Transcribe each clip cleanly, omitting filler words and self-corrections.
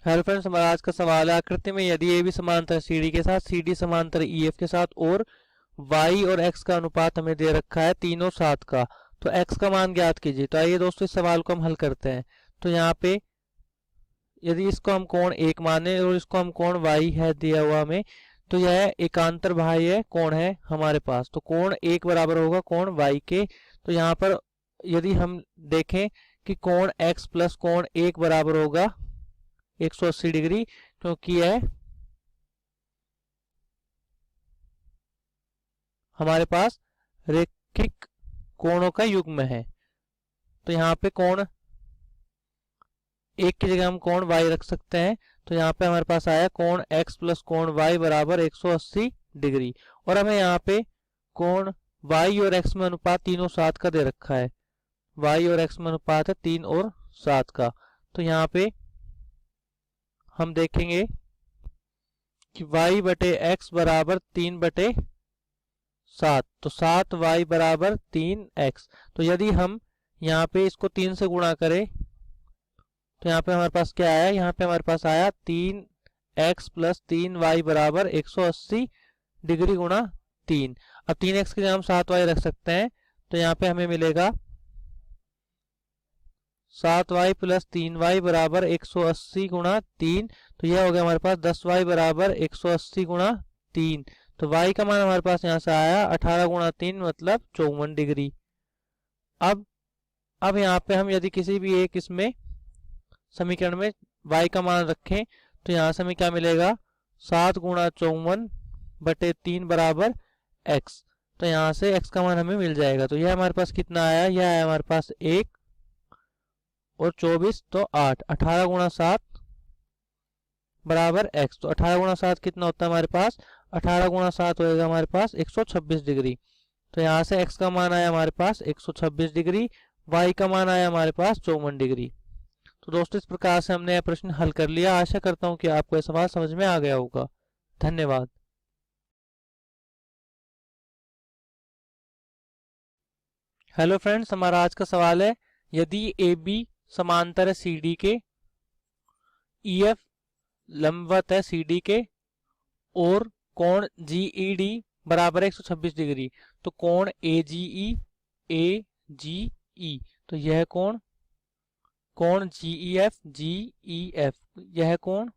Hello friends, हमारा आज का सवाल है आकृति में यदि ए बी समांतर सी डी के साथ, सी डी समांतर ई एफ के साथ और वाई और एक्स का अनुपात हमें दे रखा है 3 और 7 का, तो एक्स का मान ज्ञात कीजिए। तो आइए दोस्तों इस सवाल को हम हल करते हैं। तो यहाँ पे यदि इसको हम कोण एक माने और इसको हम कोण वाई है दिया हुआ हमें, तो यह एकांतर बाह्य कोण है हमारे पास। तो कोण एक बराबर होगा कोण वाई के। तो यहाँ पर यदि हम देखें कि कोण एक्स प्लस कोण एक बराबर होगा 180 डिग्री, क्योंकि यह हमारे पास रैखिक कोणों का युग्म है। तो यहाँ पे कोण एक की जगह हम कोण y रख सकते हैं। तो यहाँ पे हमारे पास आया कोण x प्लस कोण y बराबर 180 डिग्री। और हमें यहाँ पे कोण y और x में अनुपात 3 और 7 का दे रखा है। y और x में अनुपात है 3 और 7 का। तो यहाँ पे हम देखेंगे कि y बटे x बराबर 3 बटे 7, तो 7y बराबर 3x। तो यदि हम यहाँ पे इसको 3 से गुणा करें तो यहाँ पे हमारे पास क्या आया, यहाँ पे हमारे पास आया 3x प्लस 3y बराबर 180 डिग्री गुणा 3। अब 3x की जगह हम 7y रख सकते हैं। तो यहाँ पे हमें मिलेगा 7y प्लस 3y बराबर 180 गुणा 3। तो यह हो गया हमारे पास 10y बराबर 180 गुणा 3। तो y का मान हमारे पास यहाँ से आया 18 गुणा 3 मतलब 54 डिग्री। अब यहाँ पे हम यदि किसी भी एक इसमें समीकरण में y का मान रखें तो यहाँ से हमें क्या मिलेगा, 7 गुणा 54 बटे 3 बराबर x। तो यहाँ से x का मान हमें मिल जाएगा। तो यह हमारे पास कितना आया, यह आया हमारे पास 1 और 24 तो 8, 18 गुणा 7 बराबर x। तो 18 गुणा 7 कितना होता है हमारे पास, 18 गुणा 7 होएगा हमारे पास 126 डिग्री। तो यहाँ से x का मान आया हमारे पास 126 डिग्री, y का मान आया हमारे पास 54 डिग्री। तो दोस्तों इस प्रकार से हमने यह प्रश्न हल कर लिया। आशा करता हूँ कि आपको यह सवाल समझ में आ गया होगा। धन्यवाद। हेलो फ्रेंड्स, हमारा आज का सवाल है यदि ए बी समांतर है सी डी के, ई एफ लंबवत है सी डी के और कोण जी ई डी बराबर 126 डिग्री, तो कोण ए जी ई, तो यह कोण जी ई एफ, यह कोण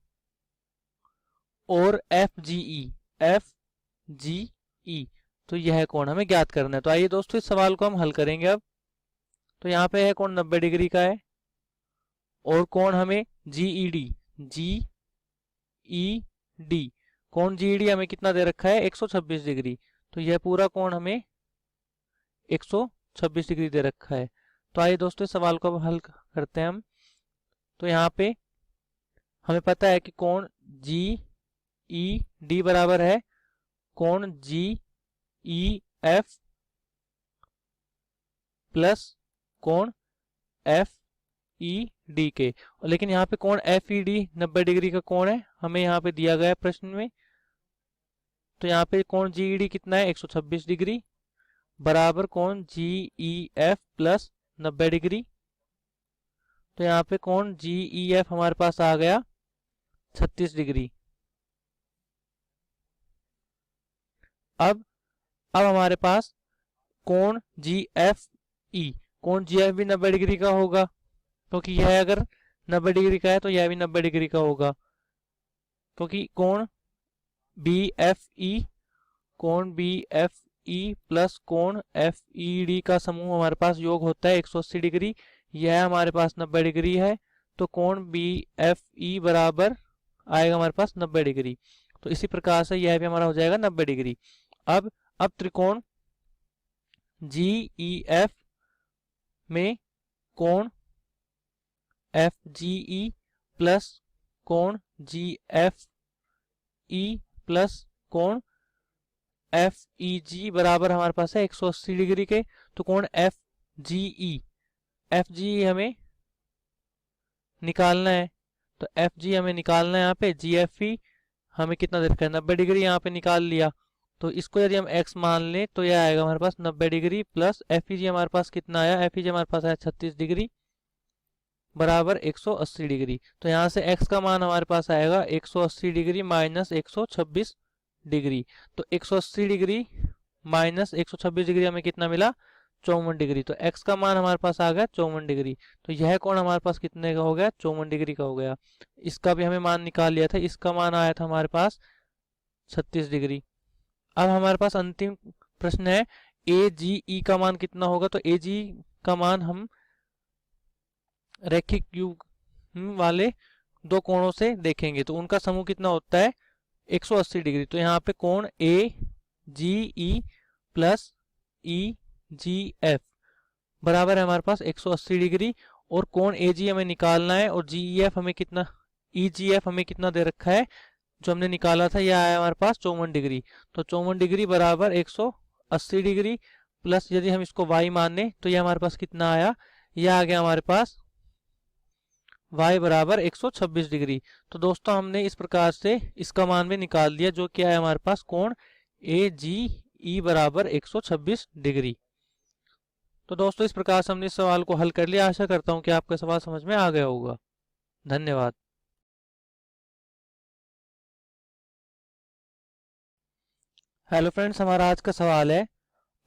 और एफ जी ई, तो यह कोण हमें ज्ञात करना है। तो आइए दोस्तों इस सवाल को हम हल करेंगे अब। तो यहाँ पे है कोण 90 डिग्री का है और कोण हमें जी ई डी कोण जी ई डी हमें कितना दे रखा है, 126 डिग्री। तो यह पूरा कोण हमें 126 डिग्री दे रखा है। तो आइए दोस्तों इस सवाल को अब हल करते हैं हम। तो यहाँ पे हमें पता है कि कोण जी ई डी बराबर है कोण जी ई एफ प्लस कोण एफ ई डी के। लेकिन यहाँ पे कोण एफ ई डी 90 डिग्री का कोण है, हमें यहाँ पे दिया गया है प्रश्न में। तो यहाँ पे कोण जी ई डी कितना है, 126 डिग्री बराबर कोण जी ई एफ प्लस 90 डिग्री। तो यहाँ पे कोण जी ई एफ हमारे पास आ गया 36 डिग्री। अब हमारे पास कोण जी एफ ई, कोण जी एफ भी 90 डिग्री का होगा, क्योंकि यह अगर 90 डिग्री का है तो यह भी 90 डिग्री का होगा। क्योंकि कोण बी एफ ई प्लस कोण एफ ई डी का समूह हमारे पास योग होता है 180 डिग्री। यह हमारे पास 90 डिग्री है, तो कोण बी एफ ई बराबर आएगा हमारे पास 90 डिग्री। तो इसी प्रकार से यह भी हमारा हो जाएगा 90 डिग्री। अब त्रिकोण जी ई एफ में कोण एफ जी ई प्लस कोण जी एफ ई प्लस कोण एफ ई जी बराबर हमारे पास है 180 डिग्री के। तो कोण एफ जी हमें निकालना है। तो एफ जी हमें निकालना है, यहाँ पे जी एफ ई हमें कितना दे रखा है, 90 डिग्री यहाँ पे निकाल लिया। तो इसको यदि हम x मान लें तो यह आएगा हमारे पास 90 डिग्री प्लस एफ ई जी हमारे पास कितना आया, एफ ई जी हमारे पास आया 36 डिग्री बराबर 180 डिग्री। तो यहाँ से x का मान हमारे पास आएगा 180 डिग्री माइनस 126 डिग्री। तो 180 डिग्री माइनस 126 डिग्री हमें कितना मिला? 54 डिग्री। तो x का मान हमारे पास आ गया 54 डिग्री। तो यह कोण हमारे पास कितने का हो गया? 54 डिग्री का हो गया। इसका भी हमें मान निकाल लिया था, इसका मान आया था हमारे पास 36 डिग्री। अब हमारे पास अंतिम प्रश्न है AGE का मान कितना होगा? तो AGE का मान हम रैखिक युग वाले दो कोणों से देखेंगे, तो उनका समूह कितना होता है? 180 डिग्री। तो यहाँ पे कोण AGE प्लस EGF बराबर है हमारे पास 180 डिग्री। और कोण AG हमें निकालना है और GEF हमें कितना, EGF हमें कितना दे रखा है? जो हमने निकाला था यह आया हमारे पास 54 डिग्री। तो 54 डिग्री बराबर 180 डिग्री प्लस यदि हम इसको y माने तो यह हमारे पास कितना आया? यह आ गया हमारे पास y बराबर 126 डिग्री। तो दोस्तों हमने इस प्रकार से इसका मान भी निकाल दिया, जो क्या है हमारे पास कोण AGE बराबर 126 डिग्री। तो दोस्तों इस प्रकार से हमने इस सवाल को हल कर लिया। आशा करता हूं कि आपका सवाल समझ में आ गया होगा। धन्यवाद। हेलो फ्रेंड्स, हमारा आज का सवाल है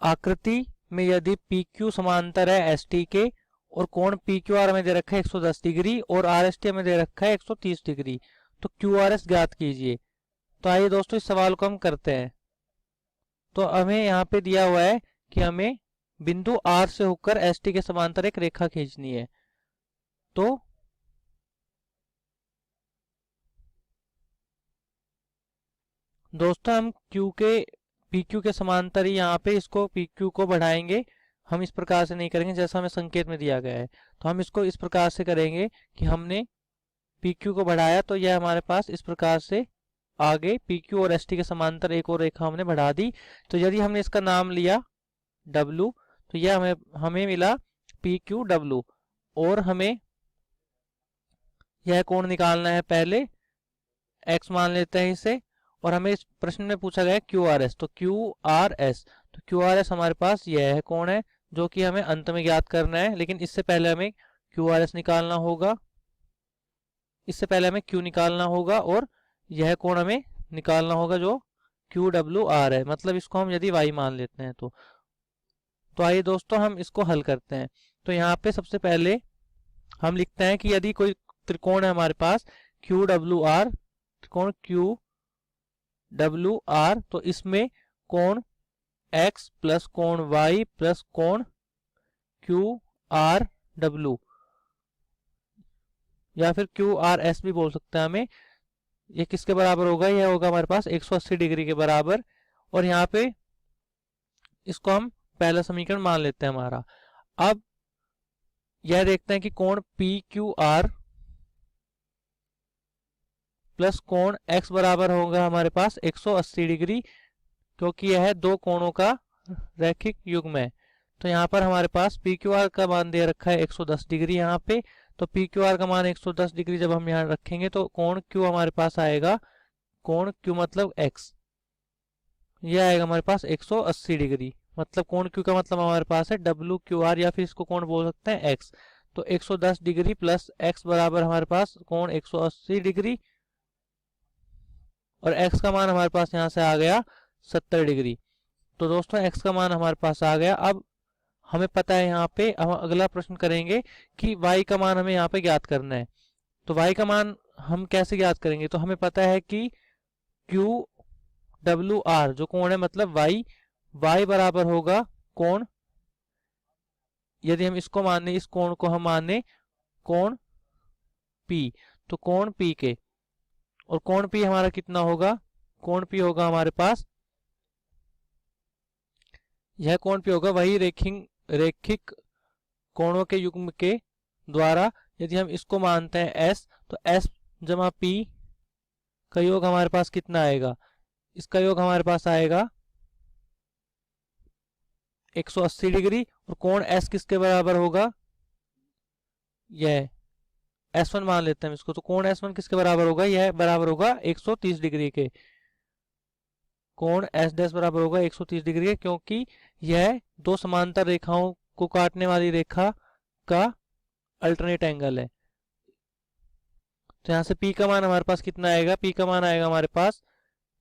आकृति में यदि PQ समांतर है ST के और कोण PQR हमें दे रखा है 110 डिग्री और RST हमें दे रखा है 130 डिग्री, तो QRS ज्ञात कीजिए। तो आइए दोस्तों इस सवाल को हम करते हैं। तो हमें यहाँ पे दिया हुआ है कि हमें बिंदु R से होकर ST के समांतर एक रेखा खींचनी है। तो दोस्तों हम PQ के समांतर ही यहाँ पे इसको PQ को बढ़ाएंगे। हम इस प्रकार से नहीं करेंगे जैसा हमें संकेत में दिया गया है, तो हम इसको इस प्रकार से करेंगे कि हमने PQ को बढ़ाया तो यह हमारे पास इस प्रकार से आगे PQ और ST के समांतर एक और रेखा हमने बढ़ा दी। तो यदि हमने इसका नाम लिया W, तो यह हमें मिला PQW। और हमें यह कोण निकालना है, पहले x मान लेते हैं इसे, और हमें इस प्रश्न में पूछा गया QRS। तो QRS हमारे पास यह है कोण है जो कि हमें अंत में ज्ञात करना है, लेकिन इससे पहले हमें QRS निकालना होगा, इससे पहले हमें Q निकालना होगा और यह कोण हमें निकालना होगा जो QWR है। मतलब इसको हम यदि y मान लेते हैं तो आइए दोस्तों हम इसको हल करते हैं। तो यहाँ पे सबसे पहले हम लिखते हैं कि यदि कोई त्रिकोण है हमारे पास QWR, त्रिकोण QWR, तो इसमें कोण x प्लस कोण y प्लस कोण QRW या फिर QRS भी बोल सकते हैं हमें, ये किसके बराबर होगा? यह होगा हमारे पास 180 डिग्री के बराबर। और यहाँ पे इसको हम पहला समीकरण मान लेते हैं हमारा। अब यह देखते हैं कि कोण PQR प्लस कोण x बराबर होगा हमारे पास 180 डिग्री, क्योंकि यह दो कोणों का रैखिक युग्म है। तो यहाँ पर हमारे पास PQR का मान दे रखा है 110 डिग्री यहाँ पे। तो PQR का मान 110 डिग्री जब हम यहाँ रखेंगे तो कोण Q हमारे पास आएगा, कोण Q मतलब x, यह आएगा हमारे पास 180 डिग्री। मतलब कोण Q का मतलब हमारे पास है WQR या फिर इसको कोण बोल सकते हैं x। तो 110 डिग्री प्लस x बराबर हमारे पास कोण 180 डिग्री और x का मान हमारे पास यहाँ से आ गया 70 डिग्री। तो दोस्तों x का मान हमारे पास आ गया। अब हमें पता है यहाँ पे हम अगला प्रश्न करेंगे कि y का मान हमें यहाँ पे ज्ञात करना है। तो y का मान हम कैसे ज्ञात करेंगे? तो हमें पता है कि QWR जो कोण है मतलब y बराबर होगा कोण, यदि हम इसको माने, इस कोण को हम माने कोण P, तो कोण P के, और कोण P हमारा कितना होगा? कोण P होगा हमारे पास, यह कोण P होगा वही रैखिक कोणों के युग्म के द्वारा यदि हम इसको मानते हैं S, तो S जमा P का योग हमारे पास कितना आएगा? इसका योग हमारे पास आएगा 180 डिग्री। और कोण S किसके बराबर होगा? यह S1 मान लेते हैं इसको। तो कोण S1 किसके बराबर होगा? यह बराबर होगा 130 डिग्री के। कोण S डैश बराबर होगा 130 डिग्री के, क्योंकि यह दो समांतर रेखाओं को काटने वाली रेखा का अल्टरनेट एंगल है। तो यहाँ से P का मान हमारे पास कितना आएगा, P का मान आएगा हमारे पास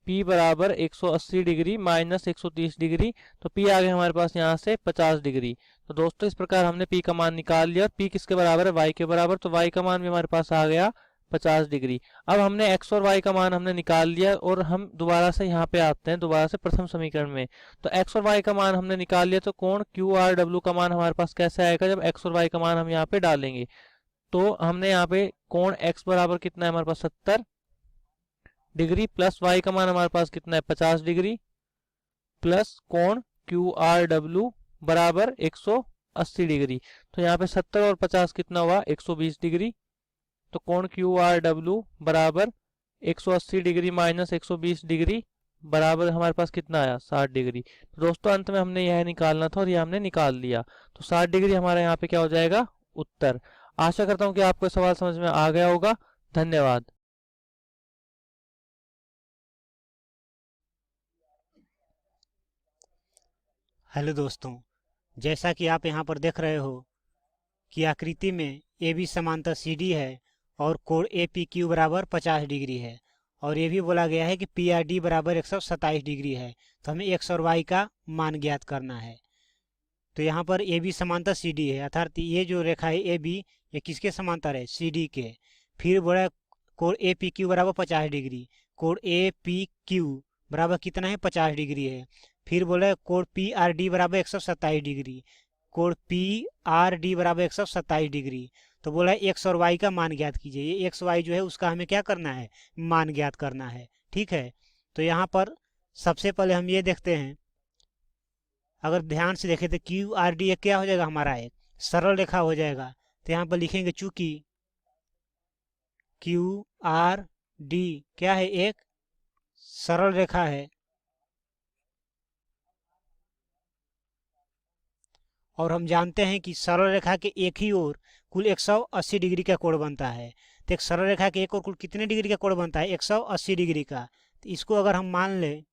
P बराबर 180 डिग्री माइनस 130 डिग्री। तो P आ गया हमारे पास यहाँ से 50 डिग्री। तो दोस्तों इस प्रकार हमने P का मान निकाल लिया और P किसके बराबर है, Y के बराबर। तो Y का मान भी हमारे पास आ गया 50 डिग्री। अब हमने X और Y का मान हमने निकाल लिया और हम दोबारा से यहाँ पे आते हैं, दोबारा से प्रथम समीकरण में। तो X और Y का मान हमने निकाल लिया, तो कोण QRW का मान हमारे पास कैसे आएगा, जब X और Y का मान हम यहाँ पे डालेंगे। तो हमने यहाँ पे कोण X बराबर कितना है हमारे पास 70 डिग्री प्लस Y का मान हमारे पास कितना है 50 डिग्री प्लस कोण QRW बराबर 180 डिग्री। तो यहाँ पे 70 और 50 कितना हुआ 120 डिग्री। तो कोण QRW बराबर 180 डिग्री माइनस 120 डिग्री बराबर हमारे पास कितना आया 60 डिग्री। तो दोस्तों अंत में हमने यह निकालना था और यह हमने निकाल लिया। तो 60 डिग्री हमारा यहाँ पे क्या हो जाएगा उत्तर। आशा करता हूँ कि आपको सवाल समझ में आ गया होगा। धन्यवाद। हेलो दोस्तों, जैसा कि आप यहाँ पर देख रहे हो कि आकृति में ए बी समांतर सी डी है और कोण ए पी क्यू बराबर 50 डिग्री है और ये भी बोला गया है कि पी आर डी बराबर 127 डिग्री है। तो हमें एक्स और वाई का मान ज्ञात करना है। तो यहाँ पर ए बी समांतर सी डी है, अर्थात ये जो रेखा है ए बी ये किसके समांतर है, सी डी के। फिर बोला कोण ए पी क्यू बराबर 50 डिग्री, कोण ए पी क्यू बराबर कितना है 50 डिग्री है। फिर बोले कोण पी आर डी बराबर 127 डिग्री, कोण पी आर डी बराबर 127 डिग्री। तो बोला एक्स और वाई का मान ज्ञात कीजिए। ये एक्स वाई जो है उसका हमें क्या करना है, मान ज्ञात करना है। ठीक है, तो यहाँ पर सबसे पहले हम ये देखते हैं, अगर ध्यान से देखें तो क्यू आर डी क्या हो जाएगा हमारा, एक सरल रेखा हो जाएगा। तो यहाँ पर लिखेंगे चूंकि क्यू आर डी क्या है, एक सरल रेखा है और हम जानते हैं कि सरल रेखा के एक ही ओर कुल 180 डिग्री का कोण बनता है। तो एक सरल रेखा के एक ओर कुल कितने डिग्री का कोण बनता है, 180 डिग्री का। तो इसको अगर हम मान लें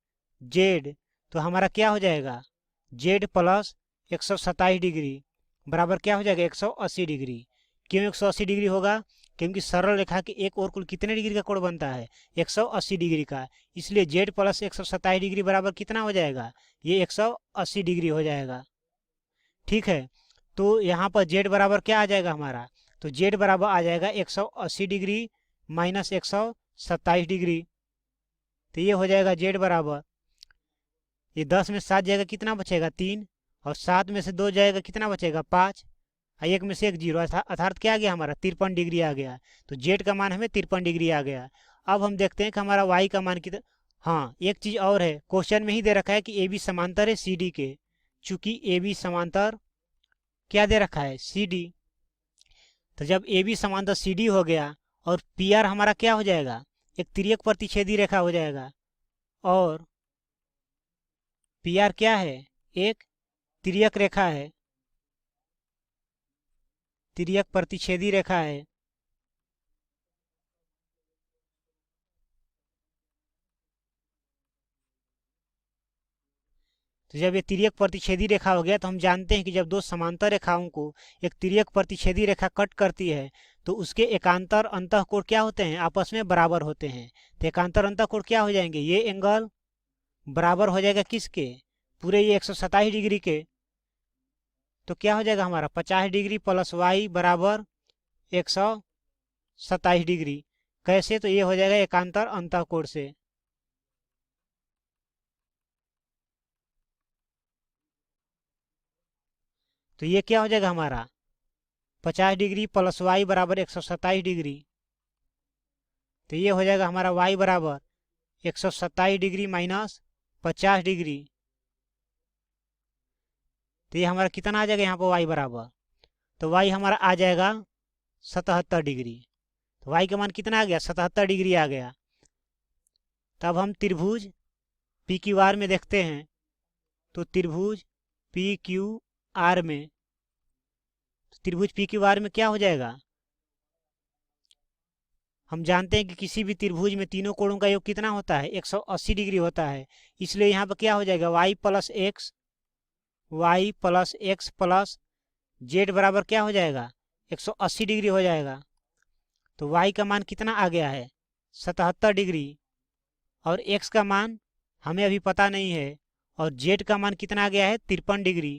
जेड, तो हमारा क्या हो जाएगा, जेड प्लस 127 डिग्री बराबर क्या हो जाएगा 180 डिग्री। क्यों 180 डिग्री होगा, क्योंकि सरल रेखा के एक ओर कुल कितने डिग्री का कोण बनता है 180 डिग्री का। इसलिए जेड प्लस 127 डिग्री बराबर कितना हो जाएगा, ये 180 डिग्री हो जाएगा। ठीक है, तो यहाँ पर जेड बराबर क्या आ जाएगा हमारा, तो जेड बराबर आ जाएगा 180 डिग्री माइनस 127 डिग्री। तो ये हो जाएगा जेड बराबर, ये 10 में 7 जाएगा कितना बचेगा 3, और 7 में से 2 जाएगा कितना बचेगा 5, और 1 में से 1 0, अर्थात क्या आ गया हमारा 53 डिग्री आ गया। तो जेड का मान हमें 53 डिग्री आ गया। अब हम देखते हैं कि हमारा वाई का मान कितना। हाँ, एक चीज़ और है, क्वेश्चन में ही दे रखा है कि ए बी समांतर है सी डी के। चूंकि ए बी समांतर क्या दे रखा है, सी डी। तो जब ए बी समांतर सी डी हो गया और पी आर हमारा क्या हो जाएगा, एक तिर्यक प्रतिच्छेदी रेखा हो जाएगा, और पी आर क्या है, एक तिर्यक रेखा है, तिर्यक प्रतिच्छेदी रेखा है। तो जब ये तिर्यक प्रतिच्छेदी रेखा हो गया, तो हम जानते हैं कि जब दो समांतर रेखाओं को एक तिर्यक प्रतिच्छेदी रेखा कट करती है तो उसके एकांतर अंतःकोण क्या होते हैं, आपस में बराबर होते हैं। तो एकांतर अंतःकोण क्या हो जाएंगे, ये एंगल बराबर हो जाएगा किसके, पूरे ये 127 डिग्री के। तो क्या हो जाएगा हमारा 50 डिग्री प्लस वाई बराबर 127 डिग्री। कैसे, तो ये हो जाएगा एकांतर अंतःकोण से। तो ये क्या हो जाएगा हमारा 50 डिग्री प्लस वाई बराबर 127 डिग्री। तो ये हो जाएगा हमारा वाई बराबर 127 डिग्री माइनस 50 डिग्री। तो ये हमारा कितना आ जाएगा यहाँ पर वाई बराबर, तो वाई हमारा आ जाएगा 77 डिग्री। तो वाई का मान कितना आ गया 77 डिग्री आ गया। तब हम त्रिभुज पी क्यू आर में देखते हैं, तो त्रिभुज पी क्यू आर में, त्रिभुज पी क्यू आर में क्या हो जाएगा, हम जानते हैं कि किसी भी त्रिभुज में तीनों कोणों का योग कितना होता है 180 डिग्री होता है। इसलिए यहाँ पर क्या हो जाएगा Y plus X plus Z बराबर क्या हो जाएगा 180 डिग्री हो जाएगा। तो y का मान कितना आ गया है 77 डिग्री, और x का मान हमें अभी पता नहीं है, और z का मान कितना आ गया है 53 डिग्री।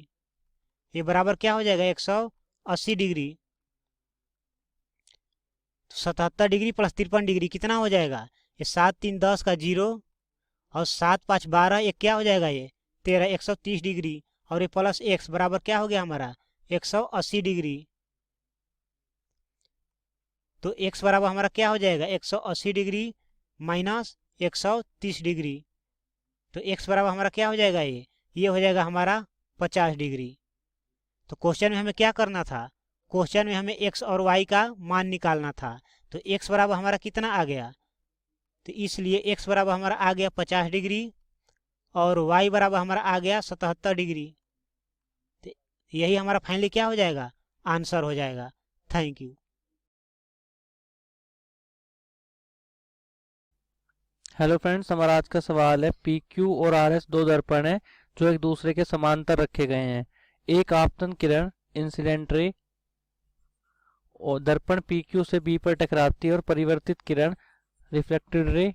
ये बराबर क्या हो जाएगा 180 डिग्री। तो 77 डिग्री प्लस 53 डिग्री कितना हो जाएगा, ये 7 3 10 का 0, और 7 5 12, ये क्या हो जाएगा ये 13, 130 डिग्री, और ये प्लस x बराबर क्या हो गया हमारा 180 डिग्री। तो x बराबर हमारा क्या हो जाएगा 180 डिग्री माइनस 130 डिग्री। तो x बराबर हमारा क्या हो जाएगा, ये हो जाएगा हमारा 50 डिग्री। तो क्वेश्चन में हमें क्या करना था, क्वेश्चन में हमें x और y का मान निकालना था। तो x बराबर हमारा कितना आ गया, तो इसलिए x बराबर हमारा आ गया 50 डिग्री, और y बराबर हमारा आ गया 77 डिग्री। तो यही हमारा फाइनली क्या हो जाएगा, आंसर हो जाएगा। Thank you. हेलो फ्रेंड्स, हमारा आज का सवाल है पी क्यू और आर एस दो दर्पण हैं जो एक दूसरे के समांतर रखे गए हैं। एक आपतन किरण इंसिडेंट रे और दर्पण पी क्यू से बी पर टकराती है और परिवर्तित किरण रिफ्लेक्टेड रे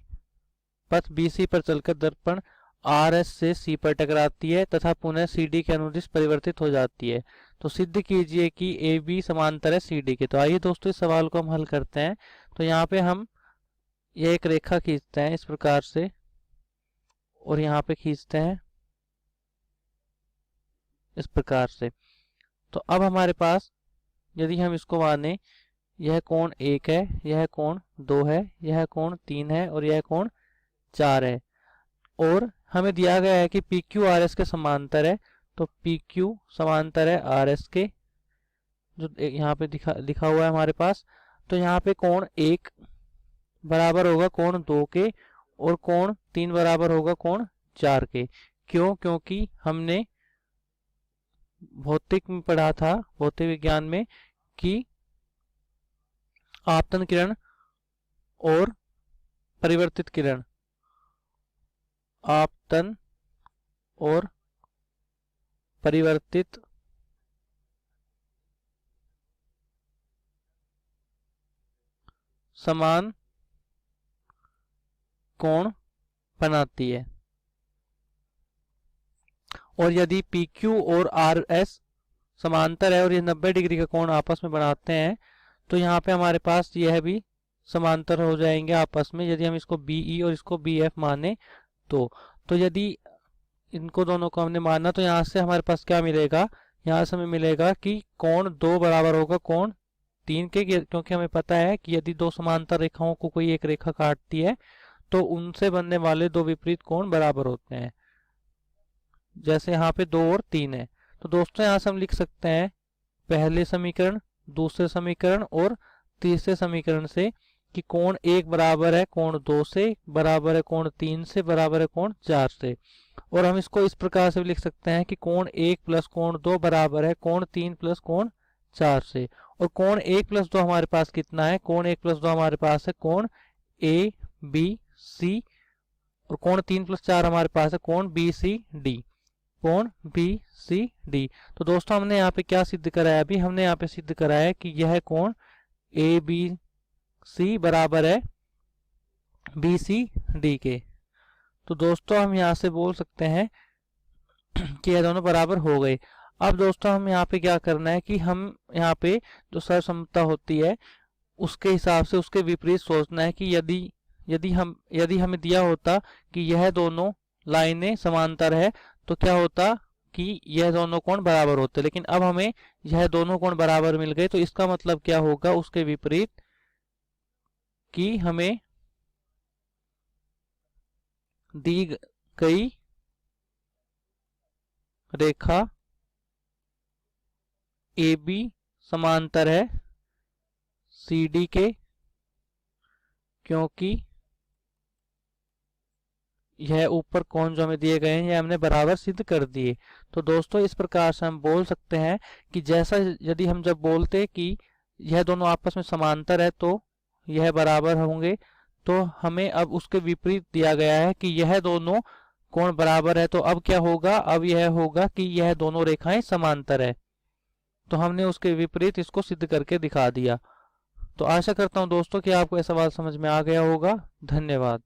पथ बी सी पर चलकर दर्पण आर एस से सी पर टकराती है तथा पुनः सी डी के अनुदिश परिवर्तित हो जाती है। तो सिद्ध कीजिए कि ए बी समांतर है सी डी के। तो आइए दोस्तों इस सवाल को हम हल करते हैं। तो यहाँ पे हम ये एक रेखा खींचते हैं इस प्रकार से, और यहाँ पे खींचते हैं इस प्रकार से। तो अब हमारे पास यदि हम इसको माने, यह कोण 1 है, यह कोण 2 है, यह कोण 3 है और यह कोण 4 है, और हमें दिया गया है कि पी क्यू आर एस के समांतर है। तो पी क्यू समांतर है आर एस के, जो यहाँ पे लिखा हुआ है हमारे पास। तो यहाँ पे कोण 1 बराबर होगा कोण 2 के, और कोण 3 बराबर होगा कोण 4 के। क्यों? क्योंकि हमने भौतिक में पढ़ा था, भौतिक विज्ञान में, कि आपतन किरण और परिवर्तित किरण, आपतन और परिवर्तित समान कोण बनाती है। और यदि पी क्यू और आर एस समांतर है और ये 90 डिग्री का कोण आपस में बनाते हैं, तो यहाँ पे हमारे पास यह भी समांतर हो जाएंगे आपस में, यदि हम इसको बी ई और इसको बी एफ माने तो यदि इनको दोनों को हमने माना तो यहाँ से हमारे पास क्या मिलेगा, यहाँ से हमें मिलेगा कि कोण 2 बराबर होगा कोण 3 के, क्योंकि हमें पता है कि यदि दो समांतर रेखाओं को कोई एक रेखा काटती है तो उनसे बनने वाले दो विपरीत कोण बराबर होते हैं, जैसे यहाँ पे 2 और 3 है। तो दोस्तों यहाँ से हम लिख सकते हैं पहले समीकरण, दूसरे समीकरण और तीसरे समीकरण से कि कोण 1 बराबर है कोण 2 से, बराबर है कोण 3 से, बराबर है कोण 4 से। और हम इसको इस प्रकार से भी लिख सकते हैं कि कोण 1 प्लस कोण 2 बराबर है कोण 3 प्लस कोण 4 से। और कोण 1 प्लस 2 हमारे पास कितना है, कोण 1 प्लस 2 हमारे पास है कोण ए बी सी, और कोण 3 प्लस 4 हमारे पास है कोण बी सी डी, कोण बी सी डी। तो दोस्तों हमने यहाँ पे क्या सिद्ध कराया, अभी हमने यहाँ पे सिद्ध कराया कि यह कोण ए बी सी बराबर है बी सी डी के। तो दोस्तों हम यहाँ से बोल सकते हैं कि यह दोनों बराबर हो गए। अब दोस्तों हम यहाँ पे क्या करना है कि हम यहाँ पे जो सर्वसमता होती है उसके हिसाब से उसके विपरीत सोचना है कि यदि हमें दिया होता कि यह दोनों लाइनें समांतर है तो क्या होता कि यह दोनों कोण बराबर होते, लेकिन अब हमें यह दोनों कोण बराबर मिल गए। तो इसका मतलब क्या होगा उसके विपरीत, कि हमें दी गई रेखा ए बी समांतर है सी डी के, क्योंकि यह ऊपर कोण जो हमें दिए गए हैं यह हमने बराबर सिद्ध कर दिए। तो दोस्तों इस प्रकार से हम बोल सकते हैं कि जैसा यदि हम जब बोलते कि यह दोनों आपस में समांतर है तो यह बराबर होंगे, तो हमें अब उसके विपरीत दिया गया है कि यह दोनों कोण बराबर है, तो अब क्या होगा, अब यह होगा कि यह दोनों रेखाएं समांतर है। तो हमने उसके विपरीत इसको सिद्ध करके दिखा दिया। तो आशा करता हूँ दोस्तों कि आपको यह सवाल समझ में आ गया होगा। धन्यवाद।